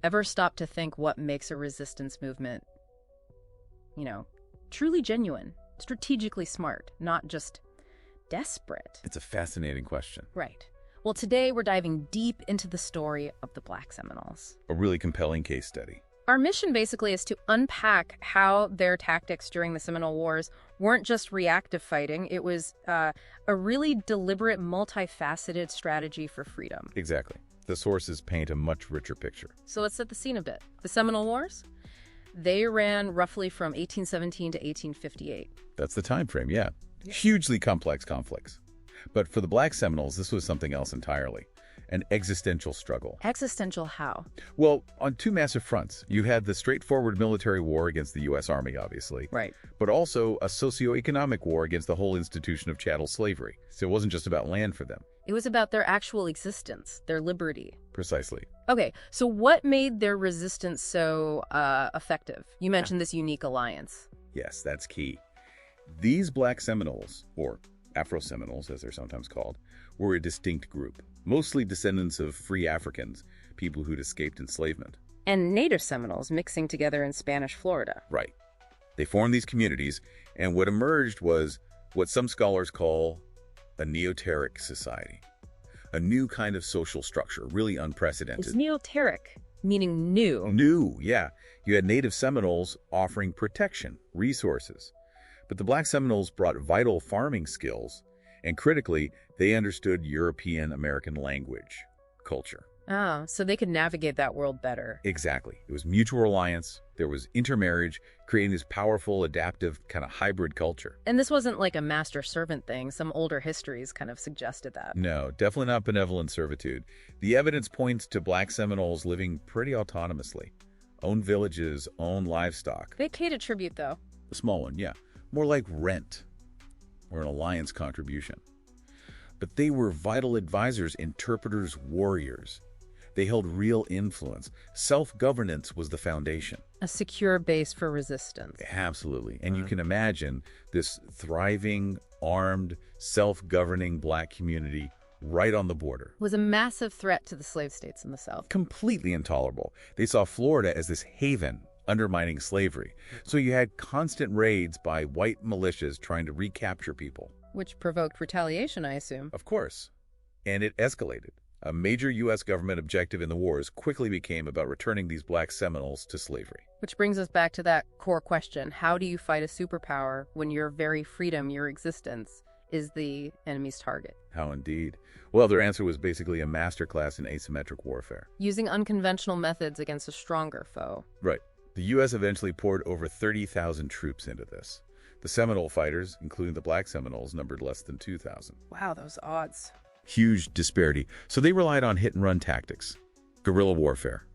Ever stop to think what makes a resistance movement, truly genuine, strategically smart, not just desperate? It's a fascinating question. Right. Well, today we're diving deep into the story of the Black Seminoles. A really compelling case study. Our mission basically is to unpack how their tactics during the Seminole Wars weren't just reactive fighting. It was a really deliberate, multifaceted strategy for freedom. Exactly. The sources paint a much richer picture. So let's set the scene a bit. The Seminole Wars, they ran roughly from 1817 to 1858. That's the time frame, yeah. Hugely complex conflicts. But for the Black Seminoles, this was something else entirely. An existential struggle. Existential how? Well, on two massive fronts. You had the straightforward military war against the U.S. Army, obviously. Right. But also a socioeconomic war against the whole institution of chattel slavery. So it wasn't just about land for them. It was about their actual existence, their liberty. Precisely. Okay, so what made their resistance so effective? You mentioned this unique alliance. Yes, that's key. These Black Seminoles, or Afro-Seminoles as they're sometimes called, were a distinct group, mostly descendants of free Africans, people who'd escaped enslavement. And native Seminoles mixing together in Spanish Florida. Right. They formed these communities, and what emerged was what some scholars call a neoteric society. A new kind of social structure, really unprecedented. Is neoteric meaning new? New, yeah. You had native Seminoles offering protection, resources. But the Black Seminoles brought vital farming skills, and critically, they understood European American language, culture. Oh, so they could navigate that world better. Exactly. It was mutual reliance, there was intermarriage, creating this powerful, adaptive, kind of hybrid culture. And this wasn't like a master-servant thing. Some older histories kind of suggested that. No, definitely not benevolent servitude. The evidence points to Black Seminoles living pretty autonomously. Own villages, own livestock. They paid a tribute, though. A small one, yeah. More like rent or an alliance contribution. But they were vital advisors, interpreters, warriors. They held real influence. Self-governance was the foundation. A secure base for resistance. Absolutely. And you can imagine this thriving, armed, self-governing Black community right on the border. Was a massive threat to the slave states in the South. Completely intolerable. They saw Florida as this haven, undermining slavery. So you had constant raids by white militias trying to recapture people. Which provoked retaliation, I assume. Of course. And it escalated. A major U.S. government objective in the wars quickly became about returning these Black Seminoles to slavery. Which brings us back to that core question. How do you fight a superpower when your very freedom, your existence, is the enemy's target? How indeed. Well, their answer was basically a masterclass in asymmetric warfare. Using unconventional methods against a stronger foe. Right. The U.S. eventually poured over 30,000 troops into this. The Seminole fighters, including the Black Seminoles, numbered less than 2,000. Wow, those odds. Huge disparity. So they relied on hit-and-run tactics, guerrilla warfare,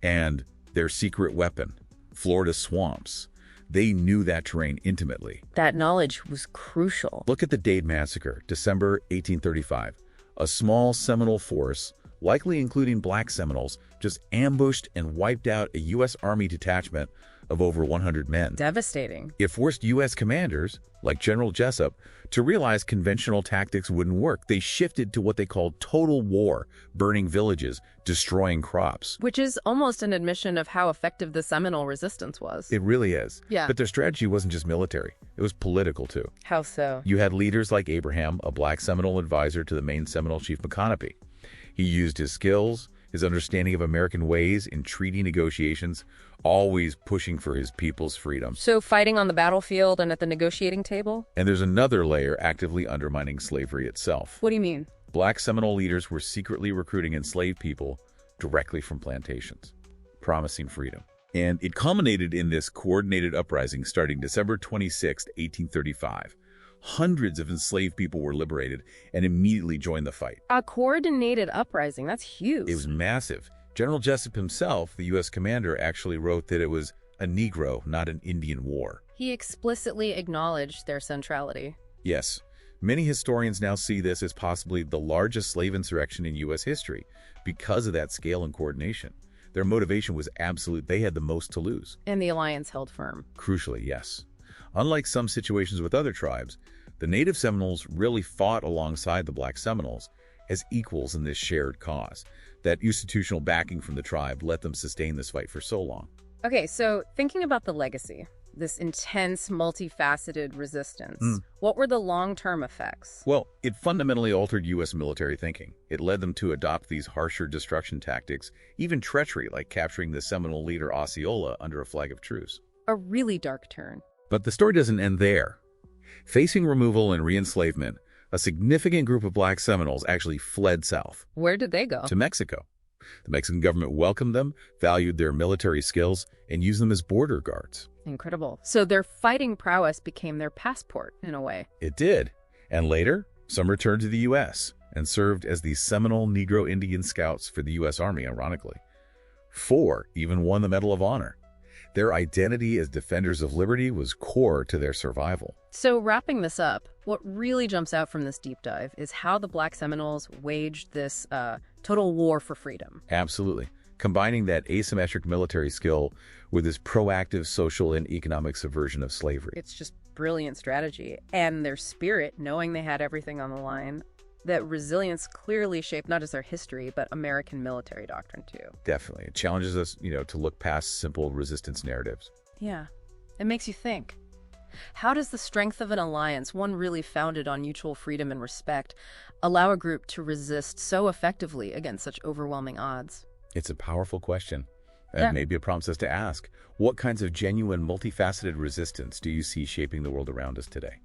and their secret weapon, Florida swamps. They knew that terrain intimately. That knowledge was crucial. Look at the Dade Massacre, December 1835. A small Seminole force, likely including Black Seminoles, just ambushed and wiped out a U.S. Army detachment of over 100 men. Devastating. It forced U.S. commanders, like General Jessup, to realize conventional tactics wouldn't work. They shifted to what they called total war, burning villages, destroying crops. Which is almost an admission of how effective the Seminole resistance was. It really is. Yeah. But their strategy wasn't just military. It was political, too. How so? You had leaders like Abraham, a Black Seminole advisor to the main Seminole chief Maconochie. He used his skills, his understanding of American ways in treaty negotiations, always pushing for his people's freedom. So fighting on the battlefield and at the negotiating table? And there's another layer actively undermining slavery itself. What do you mean? Black Seminole leaders were secretly recruiting enslaved people directly from plantations, promising freedom. And it culminated in this coordinated uprising starting December 26, 1835. Hundreds of enslaved people were liberated and immediately joined the fight. A coordinated uprising, that's huge. It was massive. General Jessup himself, the U.S. commander, actually wrote that it was a Negro, not an Indian war. He explicitly acknowledged their centrality. Yes. Many historians now see this as possibly the largest slave insurrection in U.S. history because of that scale and coordination. Their motivation was absolute. They had the most to lose. And the alliance held firm. Crucially, yes. Unlike some situations with other tribes, the native Seminoles really fought alongside the Black Seminoles as equals in this shared cause. That institutional backing from the tribe let them sustain this fight for so long. Okay, so thinking about the legacy, this intense, multifaceted resistance, what were the long-term effects? Well, it fundamentally altered U.S. military thinking. It led them to adopt these harsher destruction tactics, even treachery like capturing the Seminole leader Osceola under a flag of truce. A really dark turn. But the story doesn't end there. Facing removal and re-enslavement, a significant group of Black Seminoles actually fled south. Where did they go? To Mexico. The Mexican government welcomed them, valued their military skills, and used them as border guards. Incredible. So their fighting prowess became their passport, in a way. It did. And later, some returned to the U.S. and served as the Seminole Negro Indian Scouts for the U.S. Army, ironically. 4 even won the Medal of Honor. Their identity as defenders of liberty was core to their survival. So wrapping this up, what really jumps out from this deep dive is how the Black Seminoles waged this total war for freedom. Absolutely. Combining that asymmetric military skill with this proactive social and economic subversion of slavery. It's just brilliant strategy. And their spirit, knowing they had everything on the line, that resilience clearly shaped not just their history, but American military doctrine, too. Definitely. It challenges us, to look past simple resistance narratives. Yeah. It makes you think. How does the strength of an alliance, one really founded on mutual freedom and respect, allow a group to resist so effectively against such overwhelming odds? It's a powerful question. And maybe it prompts us to ask, what kinds of genuine, multifaceted resistance do you see shaping the world around us today?